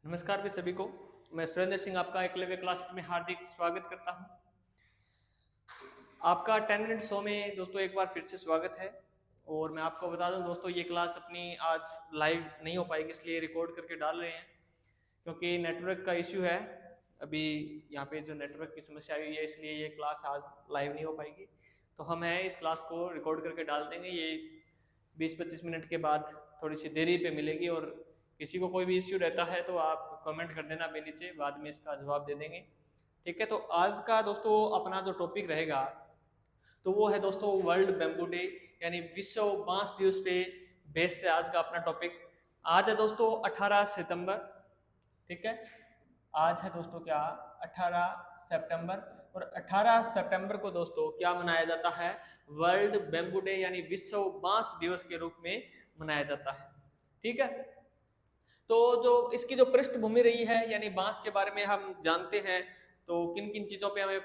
नमस्कार भी सभी को। मैं सुरेंद्र सिंह आपका एकलव्य क्लासेस में हार्दिक स्वागत करता हूं। आपका 10 मिनट शो में दोस्तों एक बार फिर से स्वागत है। और मैं आपको बता दूं दोस्तों, ये क्लास अपनी आज लाइव नहीं हो पाएगी, इसलिए रिकॉर्ड करके डाल रहे हैं क्योंकि नेटवर्क का इश्यू है। अभी यहाँ पे जो नेटवर्क की समस्या आई है, इसलिए ये क्लास आज लाइव नहीं हो पाएगी। तो हम हैं इस क्लास को रिकॉर्ड करके डाल देंगे। ये 20-25 मिनट के बाद थोड़ी सी देरी पे मिलेगी। और किसी को कोई भी इश्यू रहता है तो आप कमेंट कर देना मेरे नीचे, बाद में इसका जवाब दे देंगे। ठीक है, तो आज का दोस्तों अपना जो टॉपिक रहेगा तो वो है दोस्तों वर्ल्ड बैम्बू डे, यानी विश्व बांस दिवस पे बेस्ड है आज का अपना टॉपिक। आज है दोस्तों 18 सितंबर। ठीक है, आज है दोस्तों क्या 18 सितंबर। और 18 सितंबर को दोस्तों क्या मनाया जाता है? वर्ल्ड बैम्बू डे यानी विश्व बांस दिवस के रूप में मनाया जाता है। ठीक है, तो जो इसकी जो पृष्ठभूमि रही है, यानी बांस के बारे में हम जानते हैं, तो किन किन चीज़ों पे हमें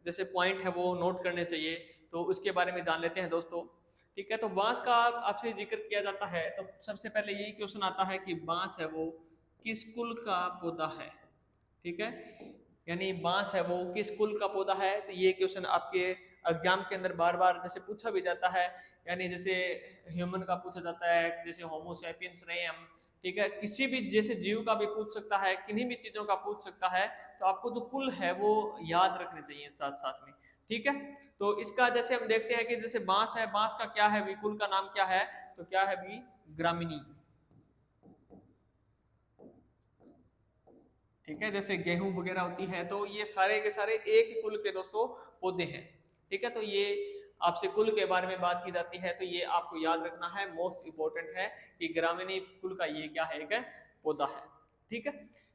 जैसे पॉइंट है वो नोट करने चाहिए, तो उसके बारे में जान लेते हैं दोस्तों। ठीक है, तो बांस का आपसे जिक्र किया जाता है तो सबसे पहले यही क्वेश्चन आता है कि बांस है वो किस कुल का पौधा है। ठीक है, यानी बांस है वो किस कुल का पौधा है, तो ये क्वेश्चन आपके एग्जाम के अंदर बार बार जैसे पूछा भी जाता है। यानी जैसे ह्यूमन का पूछा जाता है, जैसे होमो सैपियंस रहे हम। ठीक है, किसी भी जैसे जीव का भी पूछ सकता है, किन्हीं भी चीजों का पूछ सकता है। तो आपको जो कुल है वो याद रखने चाहिए साथ साथ में। ठीक है, तो इसका जैसे हम देखते हैं कि जैसे बांस है, बांस का क्या है भी, कुल का नाम क्या है, तो क्या है भी ग्रामिनी। ठीक है, जैसे गेहूं वगैरह होती है, तो ये सारे के सारे एक ही कुल के दोस्तों पौधे हैं। ठीक है, तो ये आपसे कुल के बारे में बात की जाती है, तो ये आपको याद रखना है, मोस्ट इंपोर्टेंट है कि ग्रामीणी कुल का ये क्या है, एक पौधा है। ठीक है,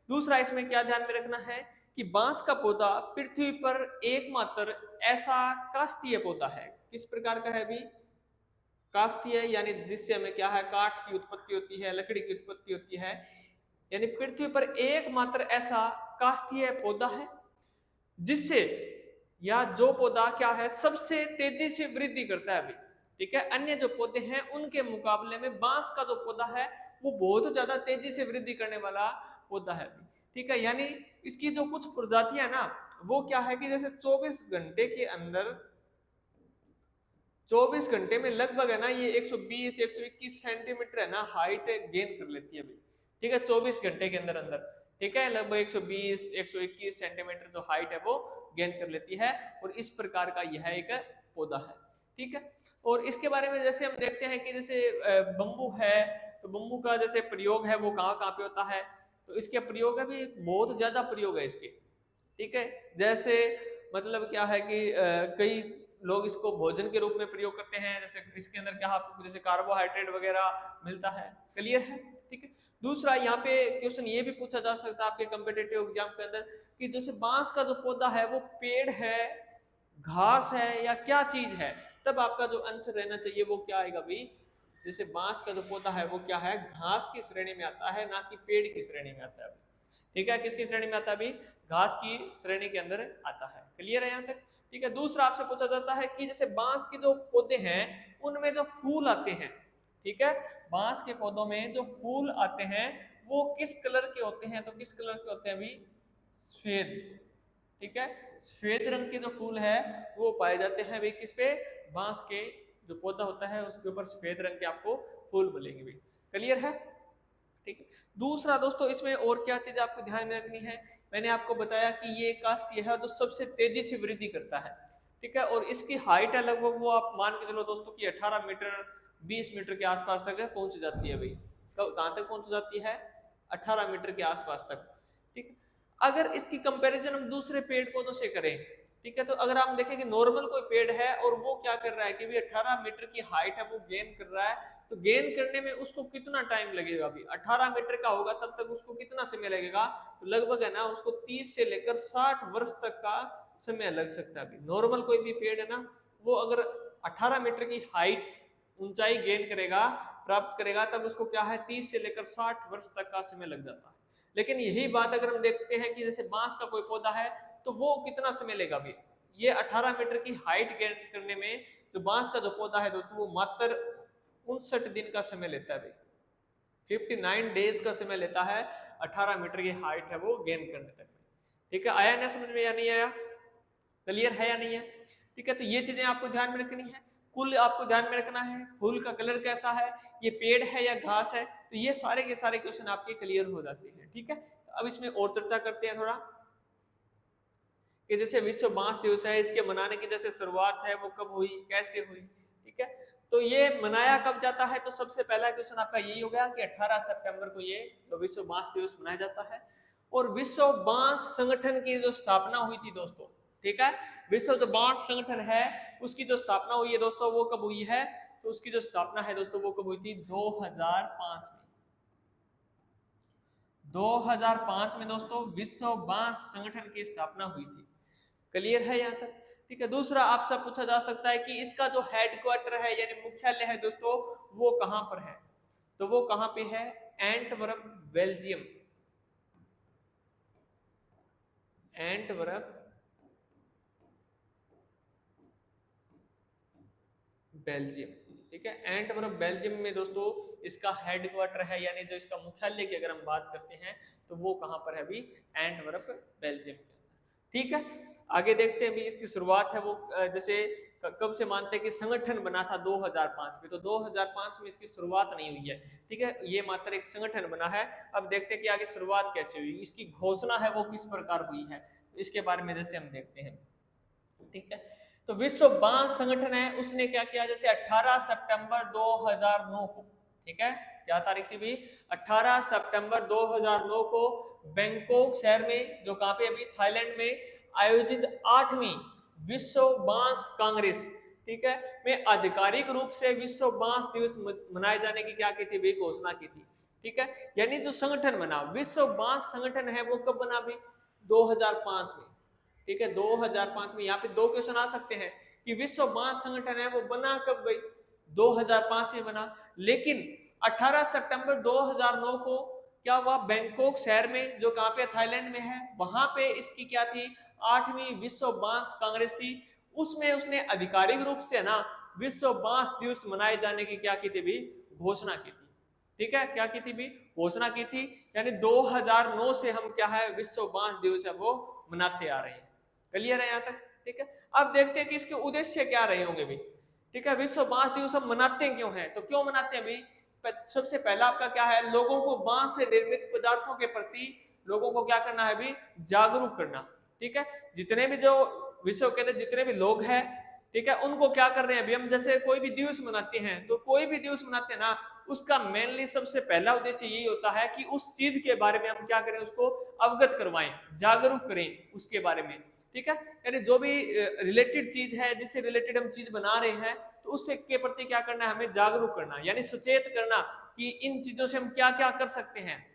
दूसरा इसमें क्या ध्यान में रखना है कि बांस का पौधा पृथ्वी पर एकमात्र ऐसा काष्ठीय पौधा है। किस प्रकार का है भी? काष्ठीय, यानी जिससे हमें क्या है, काठ की उत्पत्ति होती है, लकड़ी की उत्पत्ति होती है। यानी पृथ्वी पर एकमात्र ऐसा काष्ठीय पौधा है जिससे, या जो पौधा क्या है, सबसे तेजी से वृद्धि करता है अभी। ठीक है, अन्य जो पौधे हैं उनके मुकाबले में बांस का जो पौधा है वो बहुत ज्यादा तेजी से वृद्धि करने वाला पौधा है अभी। ठीक है, यानी इसकी जो कुछ प्रजातियां ना, वो क्या है कि जैसे 24 घंटे के अंदर, 24 घंटे में लगभग है ना, ये 120-121 सेंटीमीटर है ना हाइट गेन कर लेती है अभी। ठीक है, 24 घंटे के अंदर अंदर। ठीक है, लगभग 120-121 सेंटीमीटर जो हाइट है वो गेन कर लेती है। और इस प्रकार का यह एक पौधा है। ठीक है, और इसके बारे में जैसे हम देखते हैं कि जैसे बम्बू है, तो बम्बू का जैसे प्रयोग है वो कहाँ कहाँ पे होता है, तो इसके प्रयोग है भी बहुत ज्यादा प्रयोग है इसके। ठीक है, जैसे मतलब क्या है कि कई लोग इसको भोजन के रूप में प्रयोग करते हैं। जैसे इसके अंदर क्या आपको जैसे कार्बोहाइड्रेट वगैरह मिलता है। क्लियर है? ठीक है, दूसरा यहाँ पे क्वेश्चन ये भी पूछा जा सकता है आपके कम्पिटेटिव एग्जाम के अंदर कि जैसे बांस का जो पौधा है वो पेड़ है, घास है, या क्या चीज है, तब आपका जो आंसर रहना चाहिए वो क्या आएगा भाई? जैसे बांस का जो पौधा है वो क्या है, घास की श्रेणी में आता है, ना कि पेड़ की श्रेणी में आता है। ठीक है, किसकी श्रेणी में आता है अभी? घास की श्रेणी के अंदर आता है। क्लियर है यहाँ तक? ठीक है, दूसरा आपसे पूछा जाता है कि जैसे बांस के जो पौधे हैं उनमें जो फूल आते हैं, ठीक है, बांस के पौधों में जो फूल आते हैं वो किस कलर के होते हैं? तो किस कलर के होते हैं अभी? सफेद। ठीक है, सफेद रंग के जो फूल है वो पाए जाते हैं अभी किस पे? बांस के जो पौधा होता है उसके ऊपर सफेद रंग के आपको फूल मिलेंगे भी। क्लियर है? ठीक। दूसरा दोस्तों इसमें और क्या चीज आपको ध्यान में रखनी है, मैंने आपको बताया कि ये कास्ट यह है जो सबसे तेजी से वृद्धि करता है। ठीक है, और इसकी हाइट है लगभग, वो आप मान के चलो दोस्तों कि 18 मीटर 20 मीटर के आसपास तक पहुंच जाती है भाई। कहां तक पहुंच जाती है? 18 मीटर के आसपास तक। ठीक है, अगर इसकी कंपैरिजन हम दूसरे पेड़ पौधों से करें, ठीक है, तो अगर हम देखें कि नॉर्मल कोई पेड़ है और वो क्या कर रहा है कि भी 18 मीटर की हाइट है वो गेन कर रहा है, तो गेन करने में उसको कितना टाइम लगेगा? अभी 18 मीटर का होगा तब तक उसको कितना समय लगेगा? तो लगभग है ना उसको 30 से लेकर 60 वर्ष तक का समय लग सकता है। अभी नॉर्मल कोई भी पेड़ है ना, वो अगर 18 मीटर की हाइट ऊंचाई गेन करेगा, प्राप्त करेगा, तब उसको क्या है 30 से लेकर 60 वर्ष तक का समय लग जाता है। लेकिन यही बात अगर हम देखते हैं कि जैसे बांस का कोई पौधा है तो वो कितना समय लेगा अभी? ये 18 मीटर की हाइट गेन करने में जो बांस का जो पौधा है दोस्तों वो मात्र 59 दिन का समय लेता है भाई। 59 डेज का समय लेता है 18 मीटर की हाइट है वो गेन करने तक में। ठीक है, आया ना समझ में या नहीं आया? क्लियर है या नहीं है? ठीक है, तो ये चीजें आपको ध्यान में रखनी है। कुल आपको ध्यान में रखना है, फूल का कलर कैसा है, ये पेड़ है या घास है, तो ये सारे के सारे क्वेश्चन आपके क्लियर हो जाते हैं। ठीक है, अब इसमें और चर्चा करते हैं थोड़ा कि जैसे विश्व बांस दिवस है, इसके मनाने की जैसे शुरुआत है वो कब हुई, कैसे हुई। ठीक है, तो ये मनाया कब जाता है, तो सबसे पहला क्वेश्चन आपका यही हो गया कि 18 सितंबर को ये विश्व बांस दिवस मनाया जाता है। और विश्व बांस संगठन की जो स्थापना हुई थी दोस्तों, ठीक है, विश्व जो बांस संगठन है उसकी जो स्थापना हुई है दोस्तों वो कब हुई है, तो उसकी जो स्थापना है दोस्तों वो कब हुई थी, 2005 में। 2005 में दोस्तों विश्व बांस संगठन की स्थापना हुई थी। क्लियर है यहाँ तक? ठीक है, दूसरा आपसे पूछा जा सकता है कि इसका जो हेडक्वार्टर है यानी मुख्यालय है दोस्तों वो कहां पर है, तो वो कहां पे है, एंटवर्प बेल्जियम। Antwerp Belgium. ठीक है, एंटवर्प बेल्जियम में दोस्तों इसका हेडक्वार्टर है, यानी जो इसका मुख्यालय की अगर हम बात करते हैं तो वो कहां पर है अभी, एंटवर्प बेल्जियम के अंदर। ठीक है, आगे देखते हैं अभी इसकी शुरुआत है वो जैसे कब से मानते हैं कि संगठन बना था 2005 में, तो 2005 में इसकी शुरुआत नहीं हुई है। ठीक है, ये मात्र एक संगठन बना है। अब देखते हैं कि आगे शुरुआत कैसे हुई, इसकी घोषणा है वो किस प्रकार हुई है, तो इसके बारे में जैसे हम देखते हैं। ठीक है, तो विश्व बांस संगठन है उसने क्या किया, जैसे 18 सितंबर 2009 को, ठीक है, क्या तारीख थी भी, 18 सितंबर 2009 को बैंकॉक शहर में, जो कहां पे अभी थाईलैंड में, आयोजित 8वीं विश्व बांस कांग्रेस, ठीक है, में आधिकारिक रूप से विश्व बांस दिवस मनाए जाने की क्या की थी भी, घोषणा की थी। ठीक है, यानी जो संगठन बना विश्व बांस संगठन है वो कब बना भी, 2005 में। ठीक है, 2005 में। यहाँ पे दो क्वेश्चन आ सकते हैं कि विश्व बांस संगठन है वो बना कब भाई, 2005 में बना, लेकिन 18 सितंबर 2009 को क्या हुआ, बैंकॉक शहर में, जो कहां पे, थाईलैंड में है, वहां पे इसकी क्या थी, 8वीं विश्व बांस कांग्रेस थी। उसमें उसने आधिकारिक रूप से ना विश्व बांस दिवस मनाए जाने की क्या की थी भी, घोषणा की थी। ठीक है, क्या की थी भी, घोषणा की थी। यानी 2009 से हम क्या है, विश्व बांस दिवस है वो मनाते आ रहे हैं। क्लियर है यहाँ तक? ठीक है, अब देखते हैं कि इसके उद्देश्य क्या रहे होंगे भी। ठीक है, विश्व बांस दिवस हम मनाते क्यों हैं, तो क्यों मनाते हैं भी, सबसे पहला आपका क्या है, लोगों को बांस से निर्मित पदार्थों के प्रति लोगों को क्या करना है भी, जागरूक करना। ठीक है, जितने भी जो विश्व के अंदर जितने भी लोग हैं, ठीक है, उनको क्या कर रहे हैं अभी हम, जैसे कोई भी दिवस मनाते हैं, तो कोई भी दिवस मनाते हैं ना, उसका मेनली सबसे पहला उद्देश्य यही होता है कि उस चीज के बारे में हम क्या करें, उसको अवगत करवाएं, जागरूक करें उसके बारे में। ठीक है, यानी जो भी रिलेटेड चीज है, जिससे रिलेटेड हम चीज बना रहे हैं, तो उससे के प्रति क्या करना है, हमें जागरूक करना, यानी सचेत करना कि इन चीजों से हम क्या क्या कर सकते हैं,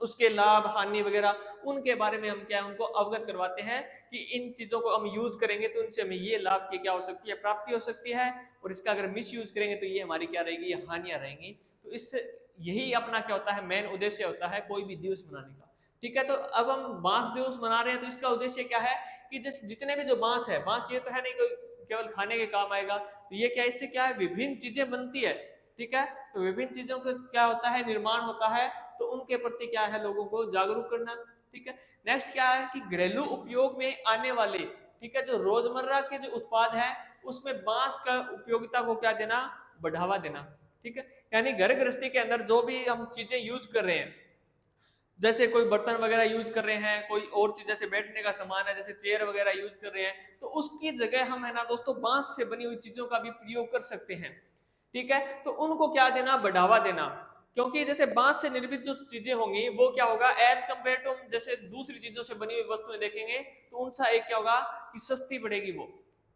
उसके लाभ हानि वगैरह उनके बारे में हम क्या है, उनको अवगत करवाते हैं कि इन चीजों को हम यूज करेंगे तो उनसे हमें ये लाभ की क्या हो सकती है, प्राप्ति हो सकती है, और इसका अगर मिस यूज करेंगे तो ये हमारी क्या रहेगी, ये हानियां रहेंगी। तो इससे यही अपना क्या होता है, मेन उद्देश्य होता है कोई भी दिवस मनाने का। ठीक है, तो अब हम बांस दिवस मना रहे हैं, तो इसका उद्देश्य क्या है कि जितने भी जो बांस है, बांस ये तो है नहीं कोई केवल खाने के काम आएगा, तो ये क्या, इससे क्या है, विभिन्न चीजें बनती है। ठीक है, तो विभिन्न चीजों का क्या होता है, निर्माण होता है, तो उनके प्रति क्या है, लोगों को जागरूक करना। ठीक है, नेक्स्ट क्या है कि घरेलू उपयोग में आने वाले, ठीक है, जो रोजमर्रा के जो उत्पाद है उसमें बांस का उपयोगिता को क्या देना, बढ़ावा देना। ठीक है, यानी घर गृहस्थी के अंदर जो भी हम चीजें यूज कर रहे हैं, जैसे कोई बर्तन वगैरह यूज कर रहे हैं, कोई और चीज जैसे बैठने का सामान है, जैसे चेयर वगैरह यूज कर रहे हैं, तो उसकी जगह हम है ना दोस्तों बांस से बनी हुई चीजों का भी प्रयोग कर सकते हैं। ठीक है, तो उनको क्या देना, बढ़ावा देना, क्योंकि जैसे बांस से निर्मित जो चीजें होंगी वो क्या होगा, एज कंपेयर टू जैसे दूसरी चीजों से बनी हुई वस्तुएं देखेंगे तो उनसा एक क्या होगा कि सस्ती पड़ेगी वो।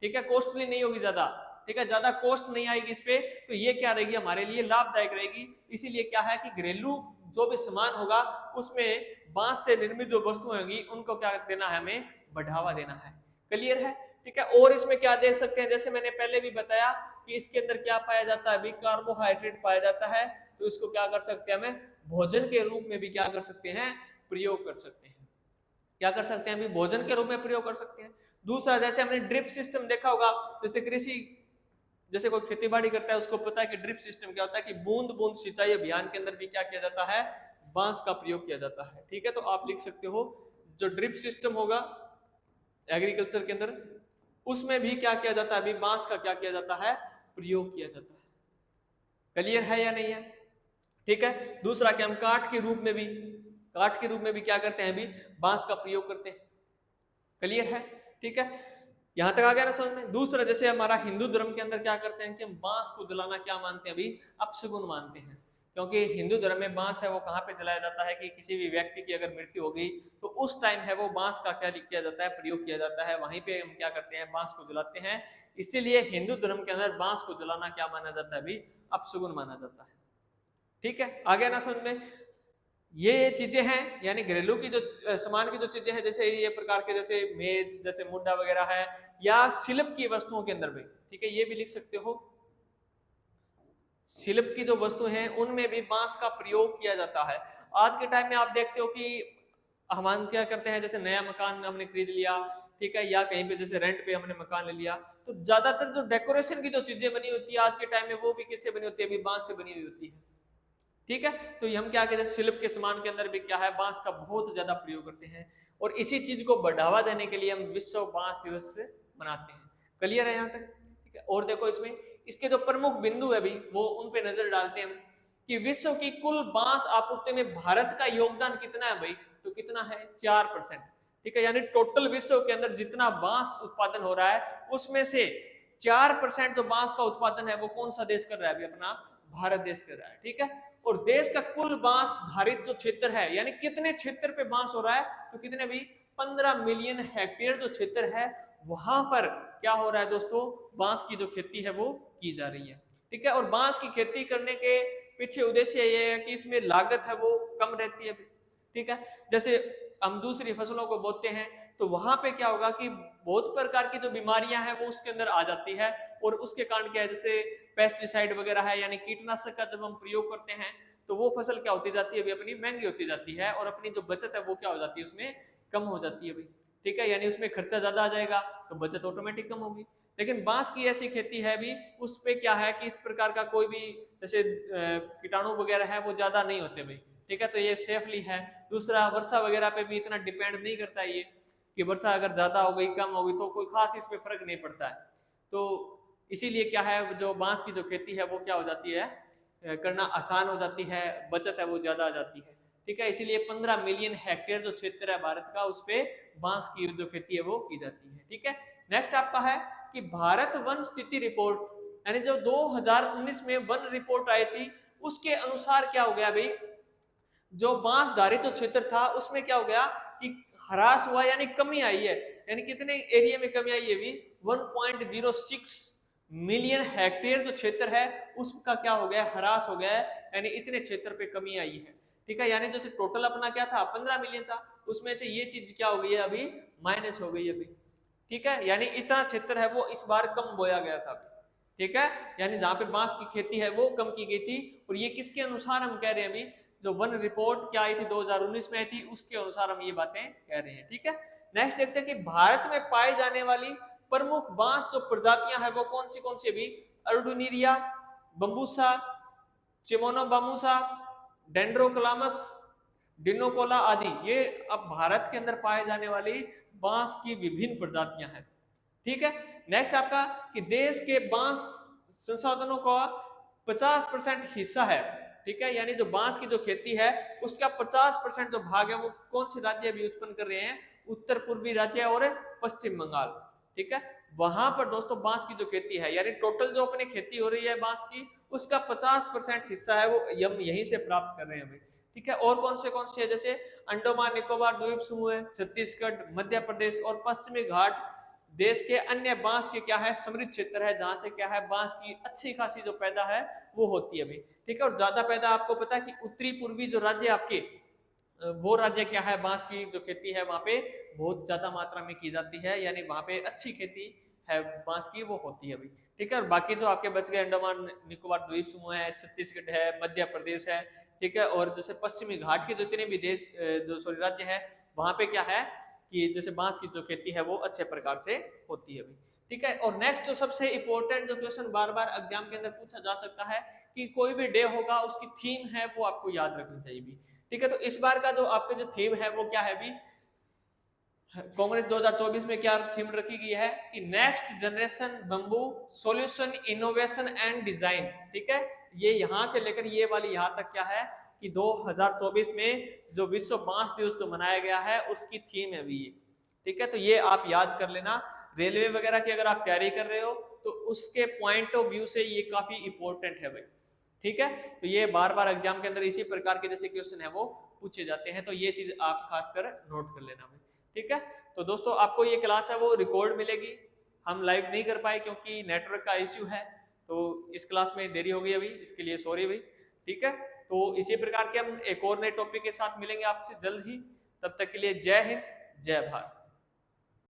ठीक है, कॉस्टली नहीं होगी ज्यादा। ठीक है, ज्यादा कॉस्ट नहीं आएगी इस पे, तो ये क्या रहेगी, हमारे लिए लाभदायक रहेगी। इसीलिए क्या है कि घरेलू जो भी सामान होगा उसमें बांस से निर्मित जो वस्तुएं होंगी उनको क्या देना है, हमें बढ़ावा देना है। क्लियर है? ठीक है, और इसमें क्या देख सकते हैं, जैसे मैंने पहले भी बताया कि इसके अंदर क्या पाया जाता है, कार्बोहाइड्रेट पाया जाता है, तो इसको क्या कर सकते हैं, हमें भोजन के रूप में भी क्या कर सकते हैं, प्रयोग कर सकते हैं। क्या कर सकते हैं, अभी भोजन के रूप में प्रयोग कर सकते हैं। दूसरा, जैसे हमने ड्रिप सिस्टम देखा होगा, जैसे कृषि जैसे कोई खेती बाड़ी करता है उसको पता है कि ड्रिप सिस्टम क्या होता है, कि बूंद बूंद सिंचाई अभियान के अंदर भी क्या किया जाता है, बांस का प्रयोग किया जाता है। ठीक है, तो आप लिख सकते हो जो ड्रिप सिस्टम होगा एग्रीकल्चर के अंदर, उसमें भी क्या किया जाता है, अभी बांस का क्या किया जाता है, प्रयोग किया जाता है। क्लियर है या नहीं है? ठीक है, दूसरा क्या, हम काठ के रूप में भी, काठ के रूप में भी क्या करते हैं, अभी बांस का प्रयोग करते हैं। क्लियर है? ठीक है, यहां तक आ गया ना समझ में। दूसरा जैसे हमारा हिंदू धर्म के अंदर क्या करते हैं कि हम बांस को जलाना क्या मानते हैं, अभी अपशगुन मानते हैं, क्योंकि हिंदू धर्म में बांस है वो कहाँ पे जलाया जाता है कि किसी भी व्यक्ति की अगर मृत्यु हो गई तो उस टाइम है वो बांस का क्या किया जाता है, प्रयोग किया जाता है, वहीं पे हम क्या करते हैं, बांस को जलाते हैं। इसीलिए हिंदू धर्म के अंदर बांस को जलाना क्या माना जाता है, अभी अपशगुन माना जाता है। ठीक है, आ गया ना समझ में। ये चीजें हैं, यानी घरेलू की जो सामान की जो चीजें हैं, जैसे ये प्रकार के जैसे मेज, जैसे मुड्डा वगैरह है, या शिल्प की वस्तुओं के अंदर भी, ठीक है, ये भी लिख सकते हो। शिल्प की जो वस्तु हैं उनमें भी बांस का प्रयोग किया जाता है। आज के टाइम में आप देखते हो कि हम क्या करते हैं, जैसे नया मकान हमने खरीद लिया, ठीक है, या कहीं पे जैसे रेंट पे हमने मकान ले लिया, तो ज्यादातर जो डेकोरेशन की जो चीजें बनी होती है आज के टाइम में वो भी किससे बनी होती है, अभी बांस से बनी हुई होती है। ठीक है, तो हम क्या कहते हैं, शिल्प के सामान के अंदर भी क्या है, बांस का बहुत ज्यादा प्रयोग करते हैं, और इसी चीज को बढ़ावा देने के लिए हम विश्व बांस दिवस मनाते हैं। क्लियर है यहाँ तक? ठीक है, और देखो इसमें इसके जो प्रमुख बिंदु है भी वो उन पे नजर डालते हैं हम, कि विश्व की कुल बांस आपूर्ति में भारत का योगदान कितना है भाई, तो कितना है, 4%। ठीक है, यानी टोटल विश्व के अंदर जितना बांस उत्पादन हो रहा है उसमें से 4% जो बांस का उत्पादन है वो कौन सा देश कर रहा है, अभी अपना भारत देश कर रहा है। ठीक है, और देश का कुल बांस धारित जो क्षेत्र है, यानी कितने क्षेत्र पे बांस हो रहा है, तो कितने भी 15 मिलियन हेक्टेयर जो क्षेत्र है वहां पर क्या हो रहा है दोस्तों, बांस की जो खेती है वो की जा रही है। ठीक है, और बांस की खेती करने के पीछे उद्देश्य ये है कि इसमें लागत है वो कम रहती है। ठीक है, जैसे हम दूसरी फसलों को बोते हैं तो वहां पे क्या होगा कि बहुत प्रकार की जो बीमारियां हैं वो उसके अंदर आ जाती है, और उसके कारण क्या है, जैसे पेस्टिसाइड वगैरह है, यानी कीटनाशक का जब हम प्रयोग करते हैं तो वो फसल क्या होती जाती है, अभी अपनी महंगी होती जाती है, और अपनी जो बचत है वो क्या हो जाती है, उसमें कम हो जाती है अभी। ठीक है, यानी उसमें खर्चा ज्यादा आ जाएगा तो बचत ऑटोमेटिक कम होगी। लेकिन बांस की ऐसी खेती है भी, उस पे क्या है कि इस प्रकार का कोई भी जैसे कीटाणु वगैरह है वो ज्यादा नहीं होते भाई। ठीक है, तो ये सेफली है। दूसरा, वर्षा वगैरह पे भी इतना डिपेंड नहीं करता है ये, कि वर्षा अगर ज्यादा हो गई कम हो गई तो कोई खास इसमें फर्क नहीं पड़ता है। तो इसीलिए क्या है, जो बांस की जो खेती है वो क्या हो जाती है, करना आसान हो जाती है, बचत है वो ज्यादा आ जाती है। ठीक है, इसीलिए 15 मिलियन हेक्टेयर जो क्षेत्र है भारत का उस पे बांस की जो खेती है वो की जाती है। ठीक है, नेक्स्ट आपका है कि भारत वन स्थिति रिपोर्ट, यानी जो 2019 में वन रिपोर्ट आई थी उसके अनुसार क्या हो गया भाई, जो बांस धारित जो क्षेत्र था उसमें क्या हो गया कि ह्रास हुआ, यानी कमी आई है। यानी कितने एरिया में कमी आई है भी, 1.06 मिलियन हेक्टेयर जो क्षेत्र है उसका क्या हो गया, ह्रास हो गया है, यानी इतने क्षेत्र पे कमी आई है। ठीक है, यानी जैसे टोटल अपना क्या था 15 मिलियन था, उसमें से ये चीज क्या हो गई है, अभी माइनस हो गई अभी। ठीक है, यानी इतना क्षेत्र है वो इस बार कम बोया गया था अभी। ठीक है, यानी जहां पे बांस की खेती है वो कम की गई थी, और ये किसके अनुसार हम कह रहे हैं अभी, जो वन रिपोर्ट क्या आई थी 2019 में आई थी उसके अनुसार हम ये बातें कह रहे हैं। ठीक है, नेक्स्ट देखते हैं कि भारत में पाई जाने वाली प्रमुख बांस जो प्रजातियां हैं वो कौन सी अभी, अर्डुनिरिया, बम्बूसा, चिमोनोबामुसा, डेंड्रोक्लामस, डिनोकोला आदि, ये अब भारत के अंदर पाए जाने वाली बांस की विभिन्न प्रजातियां हैं। ठीक है, नेक्स्ट आपका कि देश के बांस संसाधनों का 50% हिस्सा है। ठीक है, यानी जो बांस की जो खेती है उसका 50% जो भाग है वो कौन से राज्य अभी उत्पन्न कर रहे हैं, उत्तर पूर्वी राज्य और पश्चिम बंगाल। ठीक है, वहां पर दोस्तों बांस की जो खेती है, यानी टोटल जो अपनी खेती हो रही है बांस की उसका 50% हिस्सा है वो हम यहीं से प्राप्त कर रहे हैं भाई। ठीक है, और कौन से है, जैसे अंडमान निकोबार द्वीप समूह है, छत्तीसगढ़, मध्य प्रदेश और पश्चिमी घाट देश के अन्य बांस के क्या है समृद्ध क्षेत्र है, जहां से क्या है बांस की अच्छी खासी जो पैदा है वो होती है अभी। ठीक है, और ज्यादा पैदा आपको पता है कि उत्तरी पूर्वी जो राज्य आपके, वो राज्य क्या है बांस की जो खेती है वहां पे बहुत ज्यादा मात्रा में की जाती है, यानी वहां पे अच्छी खेती है बांस की वो होती है अभी। ठीक है, और बाकी जो आपके बच गए अंडमान निकोबार द्वीप समूह है, छत्तीसगढ़ है, मध्य प्रदेश है, ठीक है, और जैसे पश्चिमी घाट के जितने भी देश जो सॉरी राज्य है वहां पे क्या है कि जैसे बांस की जो खेती है वो अच्छे प्रकार से होती है अभी। ठीक है। और नेक्स्ट जो सबसे इंपॉर्टेंट जो क्वेश्चन बार बार एग्जाम के अंदर पूछा जा सकता है कि कोई भी डे होगा उसकी थीम है वो आपको याद रखनी चाहिए भी। ठीक है, तो इस बार का जो आपके जो थीम है वो क्या है भी, कांग्रेस 2024 में क्या थीम रखी गई है कि next generation bamboo solution innovation and design. ठीक है, ये यहां से लेकर ये वाली यहां तक क्या है कि 2024 में जो विश्व बांस दिवस जो मनाया गया है उसकी थीम है भी ये। ठीक है, तो ये आप याद कर लेना। रेलवे वगैरह की अगर आप तैयारी कर रहे हो तो उसके पॉइंट ऑफ व्यू से ये काफी इंपॉर्टेंट है भाई। ठीक है, तो ये बार बार एग्जाम के अंदर इसी प्रकार के जैसे क्वेश्चन है वो पूछे जाते हैं, तो ये चीज आप खासकर नोट कर लेना भाई। ठीक है, तो दोस्तों आपको ये क्लास है वो रिकॉर्ड मिलेगी, हम लाइव नहीं कर पाए क्योंकि नेटवर्क का इश्यू है, तो इस क्लास में देरी हो गई अभी, इसके लिए सॉरी भाई। ठीक है, तो इसी प्रकार के हम एक और नए टॉपिक के साथ मिलेंगे आपसे जल्द ही, तब तक के लिए जय हिंद जय भारत।